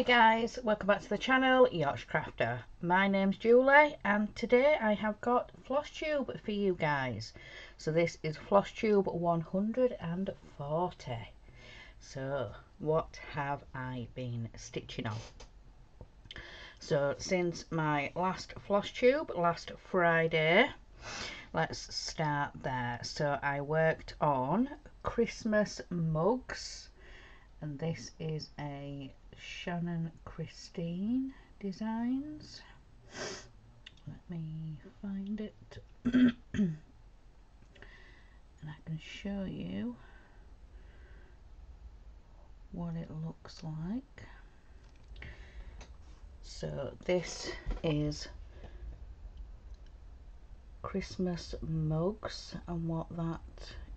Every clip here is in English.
guys, welcome back to the channel, Yorkshire Crafter. My name's Julie and today I have got Flosstube for you guys. So this is Flosstube 140. So what have I been stitching on? So since my last Flosstube, last Friday, let's start there. So I worked on Christmas mugs, and this is a Shannon Christine Designs. Let me find it and I can show you what it looks like. So this is Christmas mugs and what that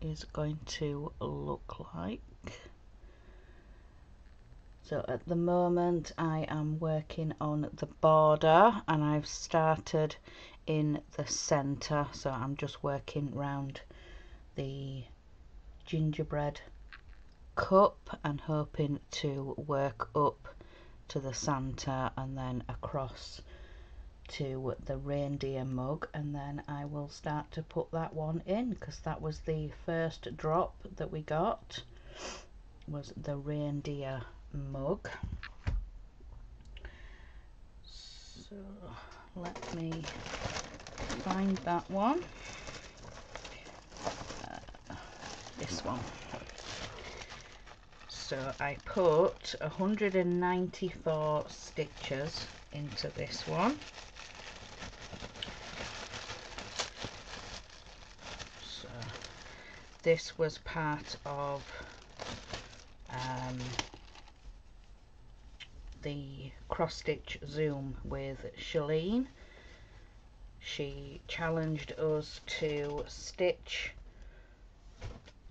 is going to look like. So at the moment I am working on the border and I've started in the centre, so I'm just working round the gingerbread cup and hoping to work up to the Santa and then across to the reindeer mug, and then I will start to put that one in because that was the first drop that we got, was the reindeer mug. So let me find that one. This one. So I put 194 stitches into this one. So this was part of the cross stitch zoom with Shalene. She challenged us to stitch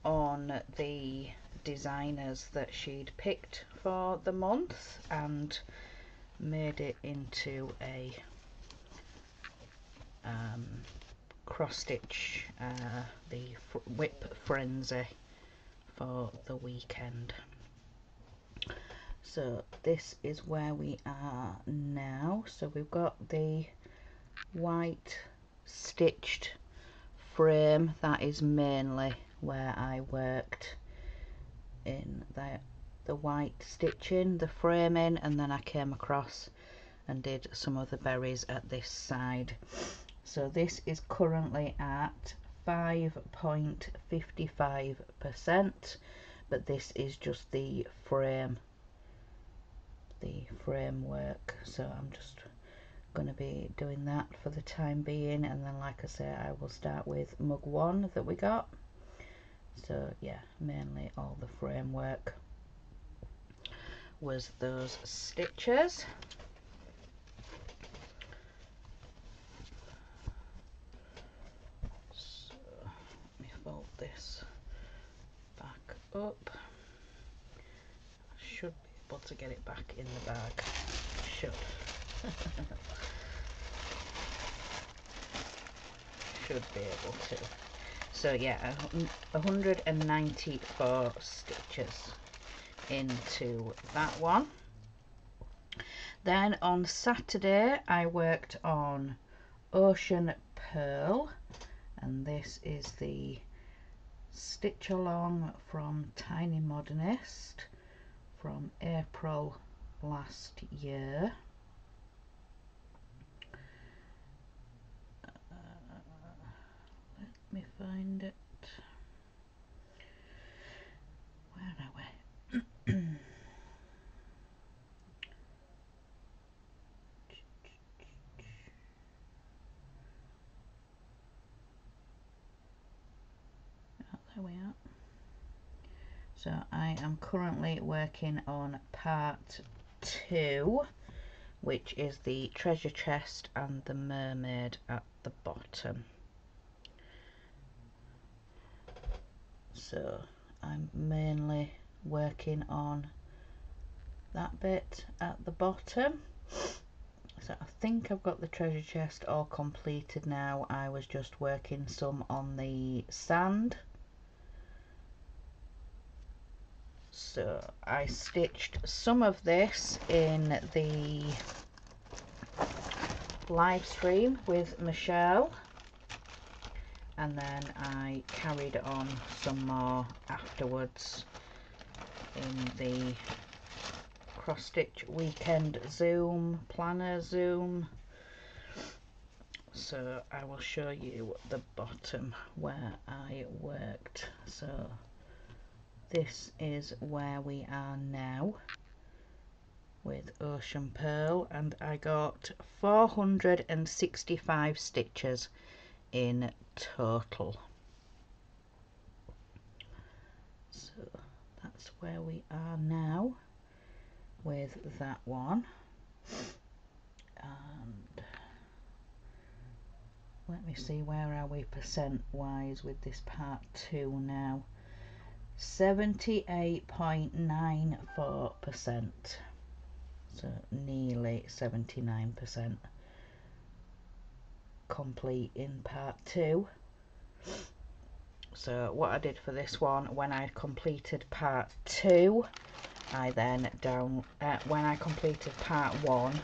on the designers that she'd picked for the month and made it into a cross stitch, the whip frenzy for the weekend. So this is where we are now. So we've got the white stitched frame. That is mainly where I worked in the white stitching, the framing, and then I came across and did some of the berries at this side. So this is currently at 5.55%, but this is just the framework, so I'm just going to be doing that for the time being, and then like I say I will start with mug 1 that we got. So yeah, mainly all the framework was those stitches. So let me fold this back up. I should be able to get it back in the bag. Should. Should be able to. So yeah, 194 stitches into that one. Then on Saturday I worked on Ocean Pearl, and this is the stitch along from Tiny Modernist from April last year. Let me find it. Where are we? Oh, there we are. So I am currently working on part 2, which is the treasure chest and the mermaid at the bottom. So I'm mainly working on that bit at the bottom. So I think I've got the treasure chest all completed now. I was just working some on the sand. So I stitched some of this in the live stream with Michelle, and then I carried on some more afterwards in the cross stitch weekend Zoom, planner Zoom. So I will show you the bottom where I worked. So this is where we are now with Ocean Pearl, and I got 465 stitches in total. So that's where we are now with that one. And let me see, where are we percent wise with this part 2 now? 78.94%, so nearly 79% complete in part 2. So what I did for this one, when I completed part 2, I then when I completed part 1,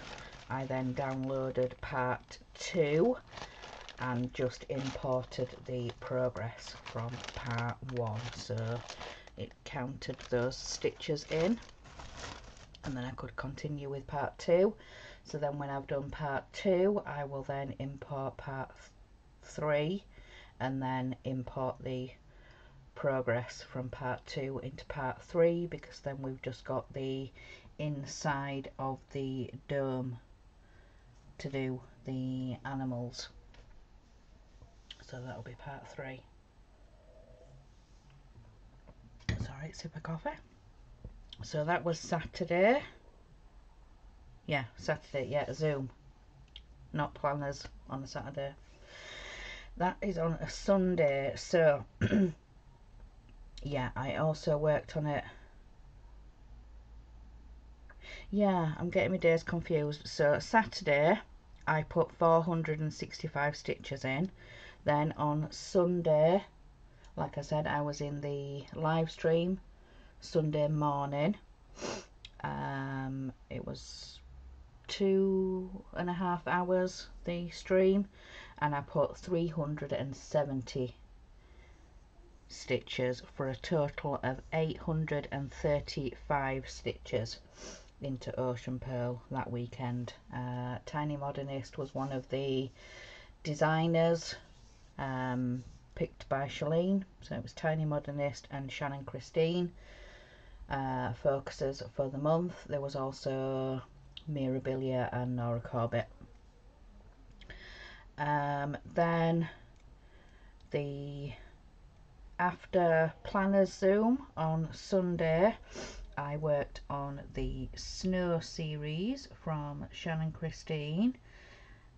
I then downloaded part 2 and just imported the progress from part 1, so it counted those stitches in, and then I could continue with part 2. So then when I've done part 2, I will then import part 3 and then import the progress from part 2 into part 3, because then we've just got the inside of the dome to do the animals. So that'll be part 3. Sorry, sip of coffee. So that was Saturday. Yeah, Saturday, yeah, Zoom. Not planners on a Saturday. That is on a Sunday. So, yeah, I also worked on it. Yeah, I'm getting my days confused. So Saturday, I put 465 stitches in. Then on Sunday, like I said, I was in the live stream Sunday morning. It was 2.5 hours, the stream, and I put 370 stitches for a total of 835 stitches into Ocean Pearl that weekend. Tiny Modernist was one of the designers picked by Shalene, so it was Tiny Modernist and Shannon Christine focuses for the month. There was also Mirabilia and Nora Corbett. Then the after planners Zoom on Sunday, I worked on the Snow series from Shannon Christine,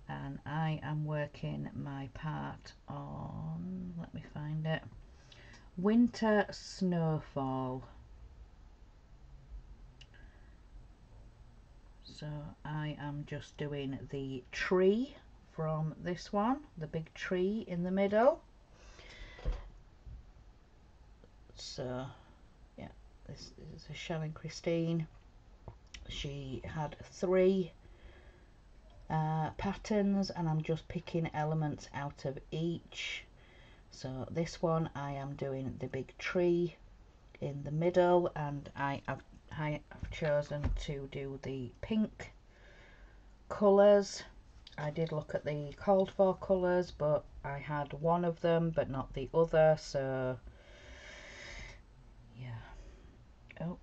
and I am working my part on, let me find it, Winter Snowfall. So I am just doing the tree from this one, the big tree in the middle. So yeah, this is a Shannon Christine. She had 3 patterns, and I'm just picking elements out of each. So this one I am doing the big tree in the middle, and I have chosen to do the pink colours. I did look at the called for colours, but I had one of them but not the other, so yeah. Oh,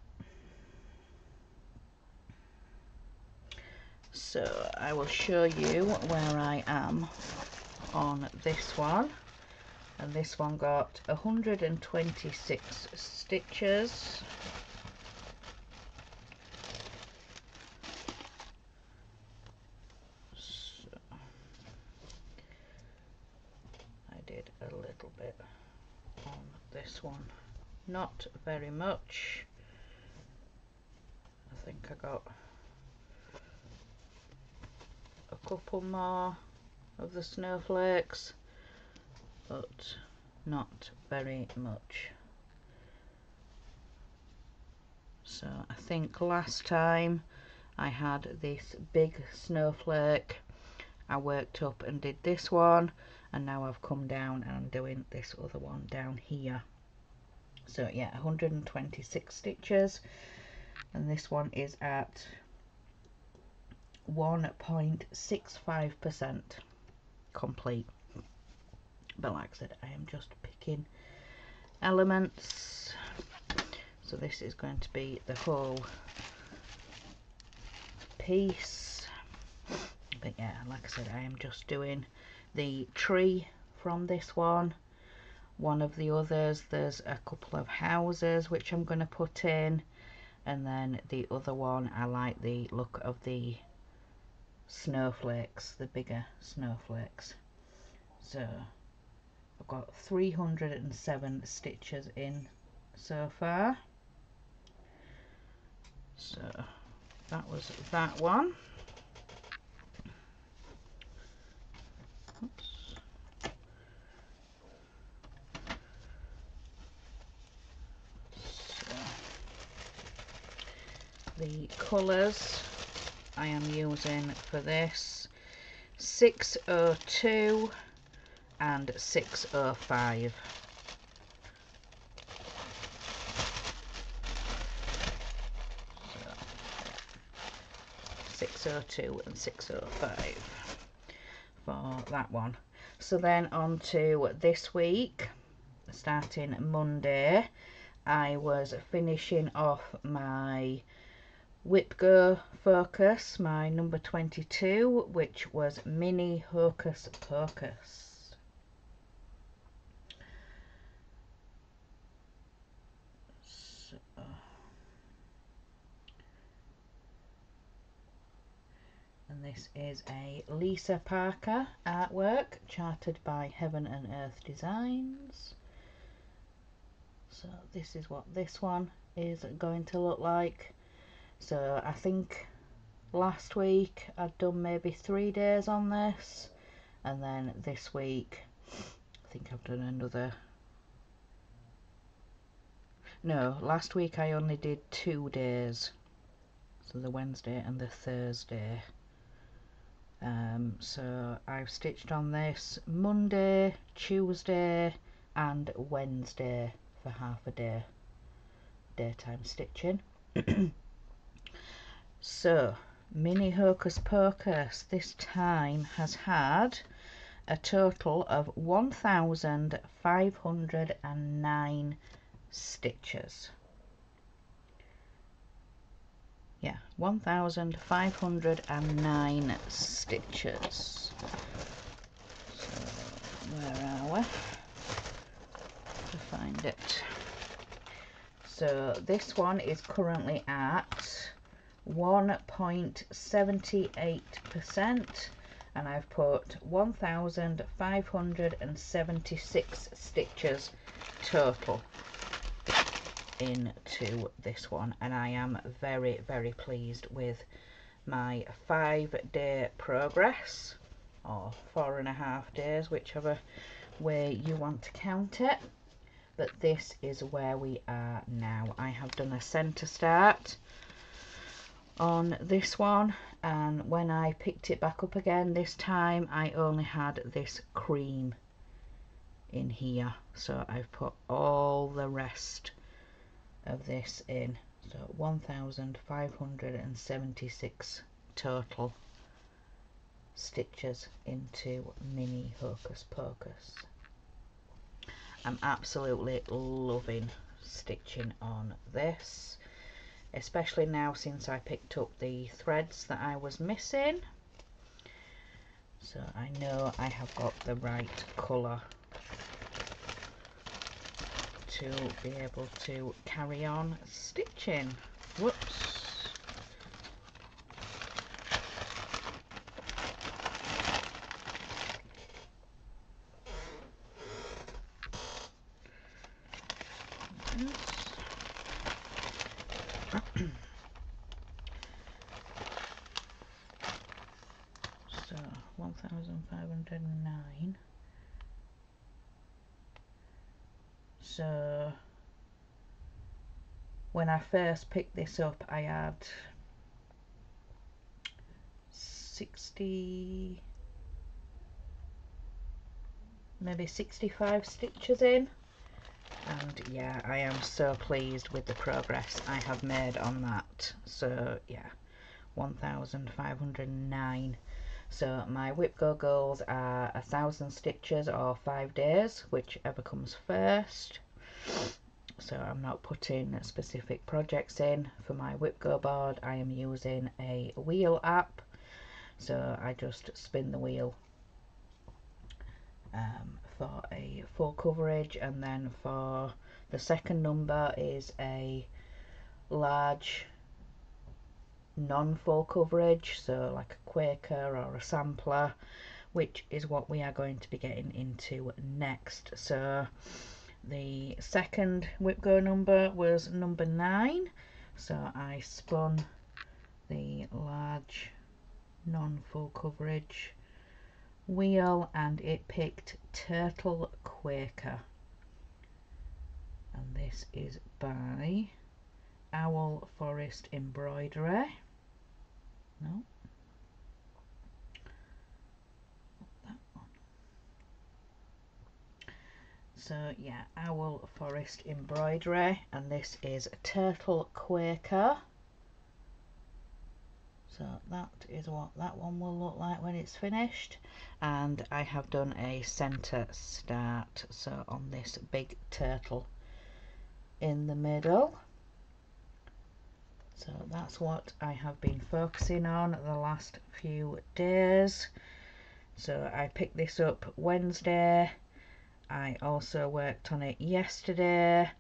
so I will show you where I am on this one, and this one got 126 stitches. So I did a little bit on this one, not very much. I think I got a couple more of the snowflakes, but not very much. So I think last time I had this big snowflake, I worked up and did this one, and now I've come down and I'm doing this other one down here. So yeah, 126 stitches, and this one is at 1.65% complete. But like I said, I am just picking elements. So this is going to be the whole piece. But yeah, like I said, I am just doing the tree from this one. One of the others, there's a couple of houses which I'm going to put in, and then the other one, I like the look of the snowflakes, the bigger snowflakes. So I've got 307 stitches in so far. So that was that one. Oops. So the colours I am using for this, 602 and 605. 602 and 605 for that one. So then on to this week, starting Monday, I was finishing off my Whip Go Focus, my number 22, which was Mini Hocus Pocus. So, and this is a Lisa Parker artwork, charted by Heaven and Earth Designs. So this is what this one is going to look like. So I think last week I'd done maybe 3 days on this, and then this week I think I've done another. No, last week I only did 2 days, so the Wednesday and the Thursday. So I've stitched on this Monday, Tuesday and Wednesday for half a day, daytime stitching. So Mini Hocus Pocus this time has had a total of 1,509 stitches. Yeah, 1,509 stitches. So where are we? To find it. So this one is currently at 1.78%, and I've put 1,576 stitches total into this one, and I am very, very pleased with my 5-day progress, or 4.5 days, whichever way you want to count it. But this is where we are now. I have done a centre start on this one, and when I picked it back up again this time, I only had this cream in here, so I've put all the rest of this in. So 1,576 total stitches into Mini Hocus Pocus. I'm absolutely loving stitching on this, especially now since I picked up the threads that I was missing. So I know I have got the right colour to be able to carry on stitching. Whoops. So 1,509. So when I first picked this up, I had 60, maybe 65 stitches in, and yeah, I am so pleased with the progress I have made on that. So yeah, 1509. So my whip go goals are 1,000 stitches or 5 days, whichever comes first. So I'm not putting specific projects in. For my whip go board, I am using a wheel app, so I just spin the wheel for a full coverage, and then for the second number is a large non-full coverage, so like a Quaker or a sampler, which is what we are going to be getting into next. So the second whip go number was number 9, so I spun the large non-full coverage wheel and it picked Turtle Quaker, and this is by Owl Forest Embroidery. No, that one. So yeah, Owl Forest Embroidery, and this is Turtle Quaker. So that is what that one will look like when it's finished, and I have done a centre start, so on this big turtle in the middle. So that's what I have been focusing on the last few days. So I picked this up Wednesday, I also worked on it yesterday,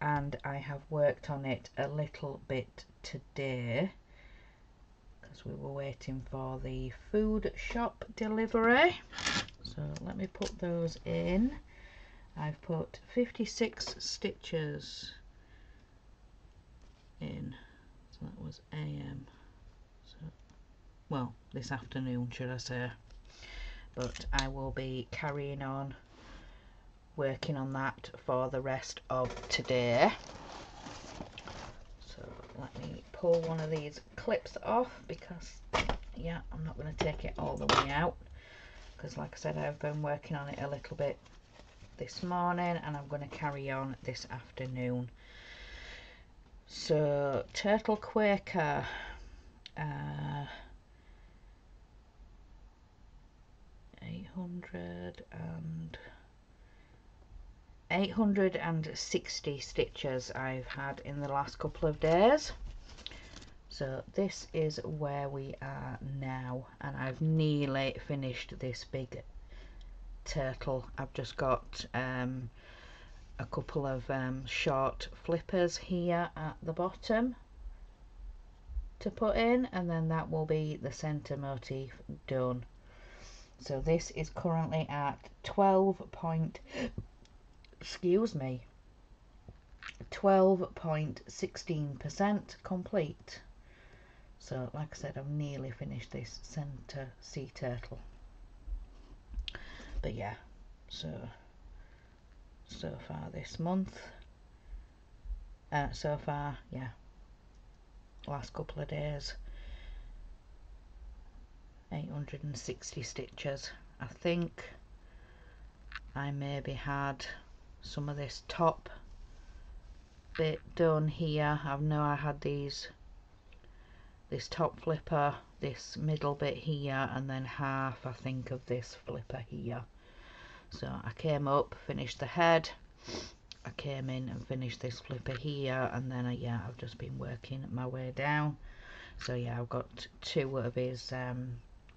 and I have worked on it a little bit today because we were waiting for the food shop delivery. So let me put those in. I've put 56 stitches in. So that was AM. So, well, this afternoon, should I say. But I will be carrying on working on that for the rest of today. So let me pull one of these clips off, because yeah, I'm not going to take it all the way out, because like I said, I've been working on it a little bit this morning and I'm going to carry on this afternoon. So Turtle Quaker, 860 stitches I've had in the last couple of days. So this is where we are now, and I've nearly finished this big turtle. I've just got a couple of short flippers here at the bottom to put in, and then that will be the center motif done. So this is currently at 12.16% complete. So like I said, I've nearly finished this center sea turtle. But yeah, so far this month, so far, yeah, last couple of days, 860 stitches. I think I maybe had some of this top bit done here. I know I had this top flipper, this middle bit here, and then half, I think, of this flipper here. So I came up, finished the head, I came in and finished this flipper here, and then yeah, I've just been working my way down. So yeah, I've got 2 of his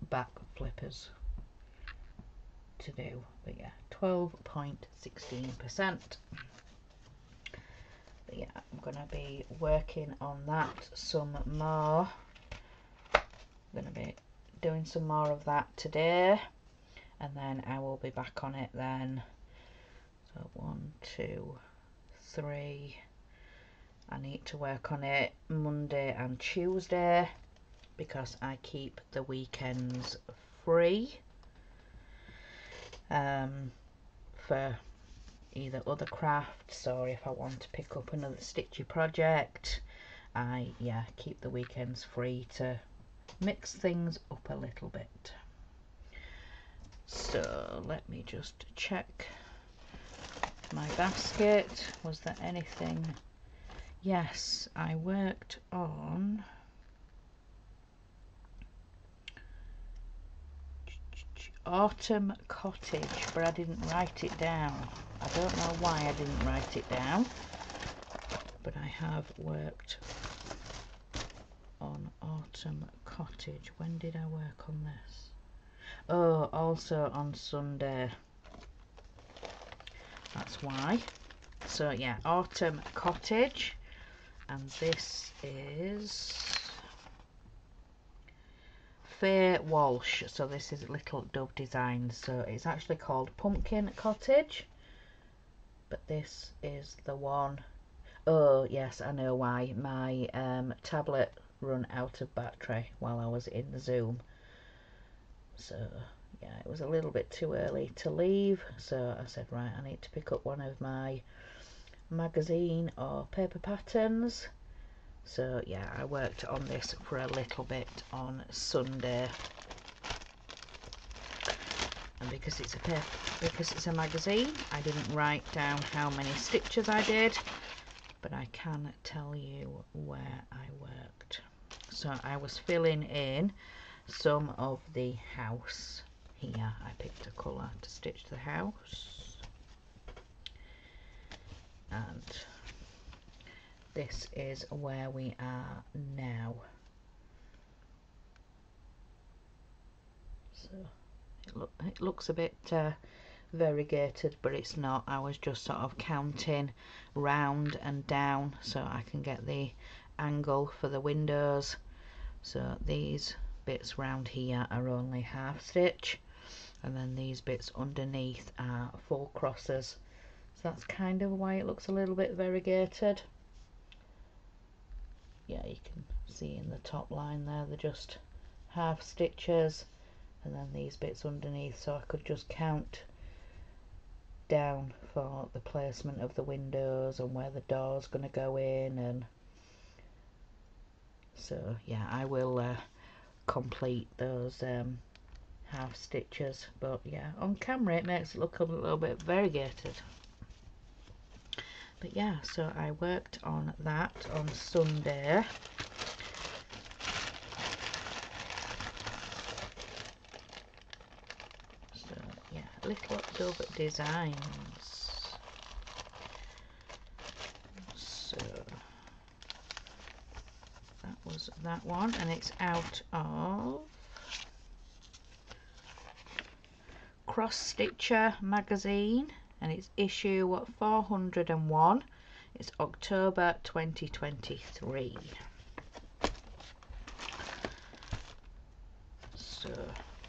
back flippers to do. But yeah, 12.16%. But yeah, I'm going to be working on that some more. I'm going to be doing some more of that today, and then I will be back on it then. So 1, 2, 3. I need to work on it Monday and Tuesday because I keep the weekends free for either other crafts or if I want to pick up another stitchy project. I keep the weekends free to mix things up a little bit. So let me just check my basket. Was there anything? Yes, I worked on Autumn Cottage, but I didn't write it down. I don't know why I didn't write it down, but I have worked on Autumn Cottage. When did I work on this? Oh, also on Sunday. That's why. So yeah, Autumn Cottage, and this is Faye Walsh. So this is Little Dove Designs. So it's actually called Pumpkin Cottage, but this is the one. Oh yes, I know why. My tablet run out of battery while I was in the Zoom. So yeah, it was a little bit too early to leave, so I said, right, I need to pick up one of my magazine or paper patterns. So yeah, I worked on this for a little bit on Sunday, and because it's a magazine, I didn't write down how many stitches I did, but I can tell you where I worked. So I was filling in some of the house here. I picked a colour to stitch the house, and this is where we are now. So it looks a bit variegated, but it's not. I was just sort of counting round and down so I can get the angle for the windows. So these bits round here are only half stitch, and then these bits underneath are full crosses. So that's kind of why it looks a little bit variegated. Yeah, you can see in the top line there, they're just half stitches, and then these bits underneath, so I could just count down for the placement of the windows and where the door's going to go in. And so yeah, I will complete those half stitches, but yeah, on camera it makes it look a little bit variegated. But yeah, so I worked on that on Sunday. So yeah, Little Dove Designs. So that was that one, and it's out of Cross Stitcher magazine, and it's issue 401. It's October 2023. So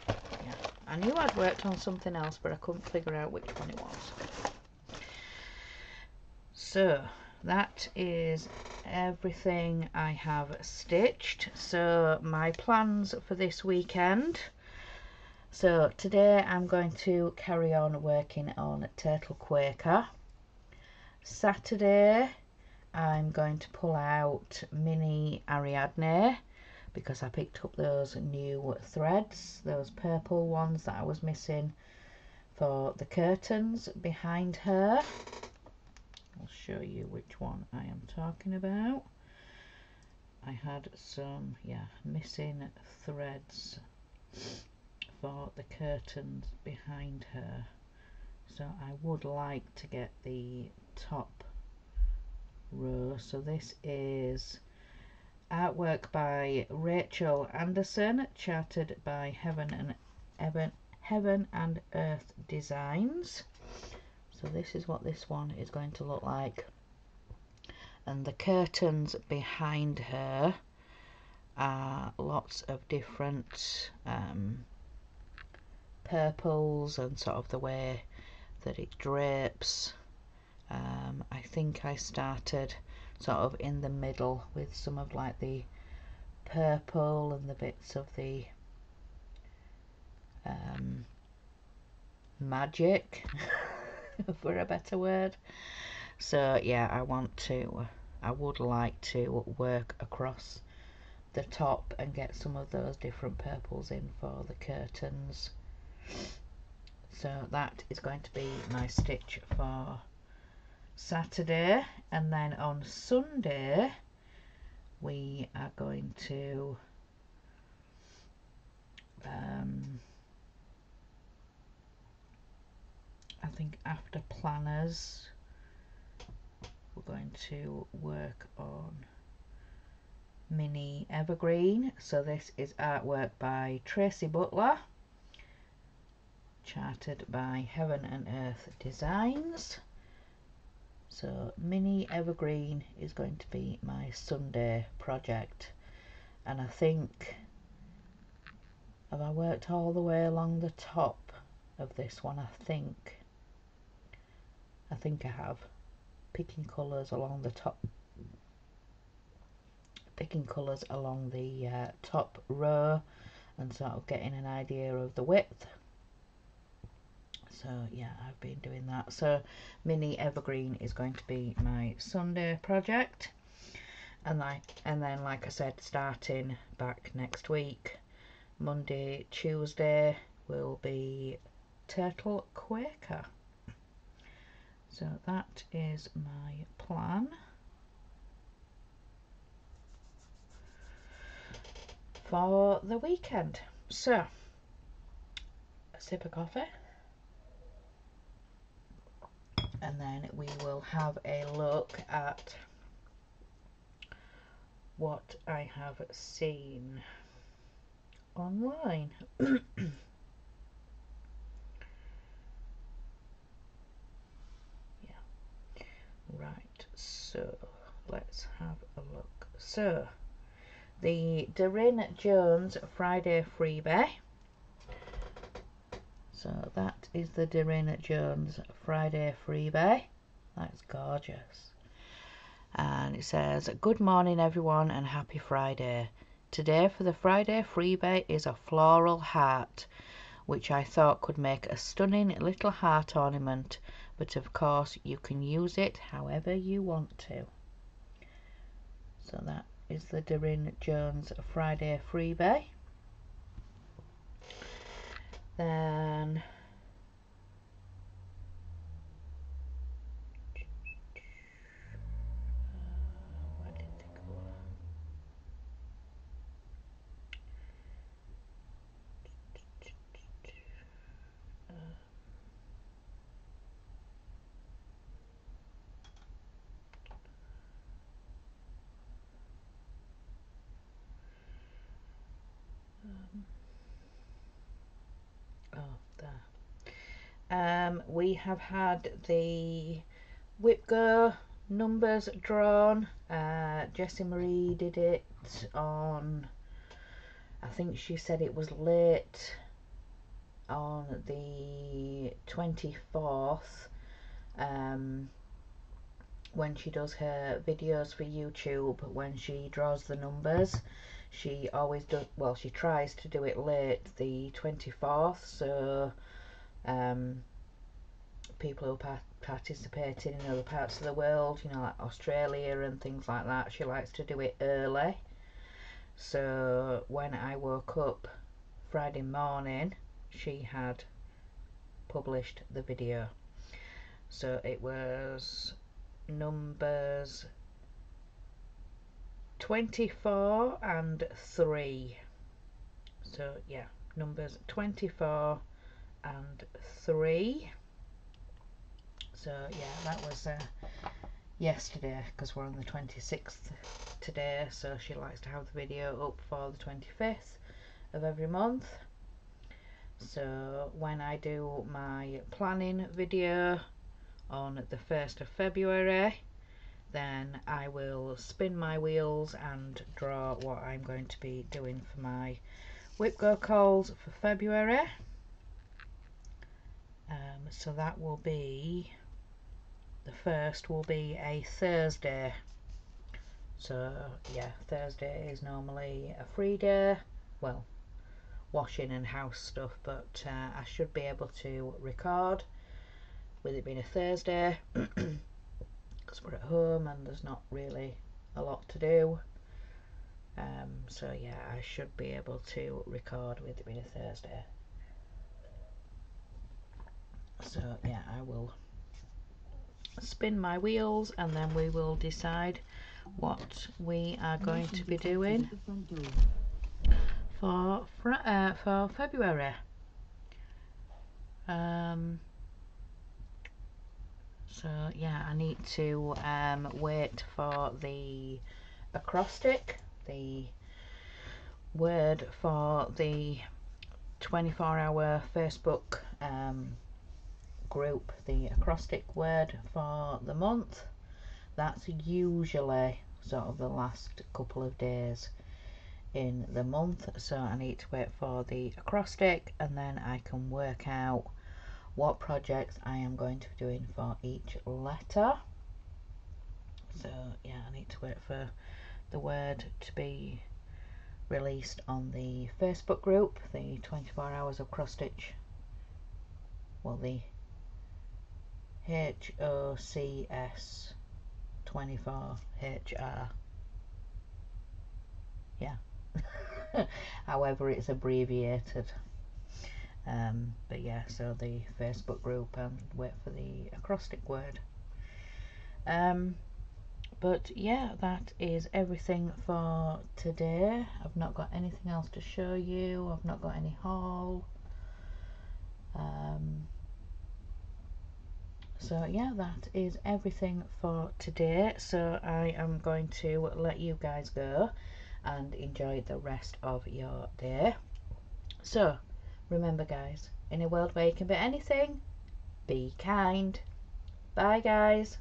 yeah, I knew I'd worked on something else, but I couldn't figure out which one it was. So that is everything I have stitched. So my plans for this weekend. So today I'm going to carry on working on Turtle Quaker. Saturday I'm going to pull out Mini Ariadne, because I picked up those new threads, those purple ones that I was missing for the curtains behind her. I'll show you which one I am talking about. I had some missing threads for the curtains behind her, so I would like to get the top row. So this is artwork by Rachel Anderson, charted by Heaven and Earth Designs. So this is what this one is going to look like, and the curtains behind her are lots of different purples and sort of the way that it drapes. I think I started sort of in the middle with some of like the purple and the bits of the magic for a better word. So yeah, I would like to work across the top and get some of those different purples in for the curtains. So that is going to be my stitch for Saturday, and then on Sunday we are going to I think after planners we're going to work on mini evergreen. So this is artwork by Tracy Butler, charted by Heaven and Earth Designs. So mini evergreen is going to be my Sunday project, and I think, have I worked all the way along the top of this one? I think I have, picking colours along the top, top row, and sort of getting an idea of the width. So yeah, I've been doing that. So mini evergreen is going to be my Sunday project, and then like I said, starting back next week, Monday, Tuesday will be Turtle Quaker. So that is my plan for the weekend. So a sip of coffee, and then we will have a look at what I have seen online. Right, so let's have a look. So the Doreen Jones Friday freebie. So that is the Doreen Jones Friday freebie. That's gorgeous. And it says, good morning everyone and happy Friday. Today for the Friday freebie is a floral heart, which I thought could make a stunning little heart ornament, but of course you can use it however you want to. So that is the Doreen Jones Friday freebie. Then where did they go? There. We have had the Whipgo numbers drawn. Jessie Marie did it on, I think she said it was late on the 24th, when she does her videos for YouTube. When she draws the numbers, she always does, well, she tries to do it late the 24th, so people who are participating in other parts of the world, you know, like Australia and things like that, she likes to do it early. So when I woke up Friday morning, she had published the video. So it was numbers 24 and 3. So yeah, numbers 24 and 3. So yeah, that was yesterday, because we're on the 26th today, so she likes to have the video up for the 25th of every month. So when I do my planning video on the 1st of February, then I will spin my wheels and draw what I'm going to be doing for my Whipgo calls for February. So that will be, the first will be a Thursday. So yeah, Thursday is normally a free day, well, washing and house stuff, but I should be able to record with it being a Thursday, because we're at home and there's not really a lot to do. So yeah, I should be able to record with it being a Thursday. So yeah, I will spin my wheels and then we will decide what we are going to be doing for February. So yeah, I need to wait for the acrostic, the word for the 24-hour Facebook group, the acrostic word for the month. That's usually sort of the last couple of days in the month, so I need to wait for the acrostic and then I can work out what projects I am going to be doing for each letter. So yeah, I need to wait for the word to be released on the Facebook group, the 24 hours of cross stitch, well, the HOCS 24 HR, yeah. However it's abbreviated. But yeah, so the Facebook group, and wait for the acrostic word. But yeah, that is everything for today. I've not got anything else to show you. I've not got any haul. So yeah, that is everything for today. So I am going to let you guys go and enjoy the rest of your day. So remember guys, in a world where you can be anything, be kind. Bye guys.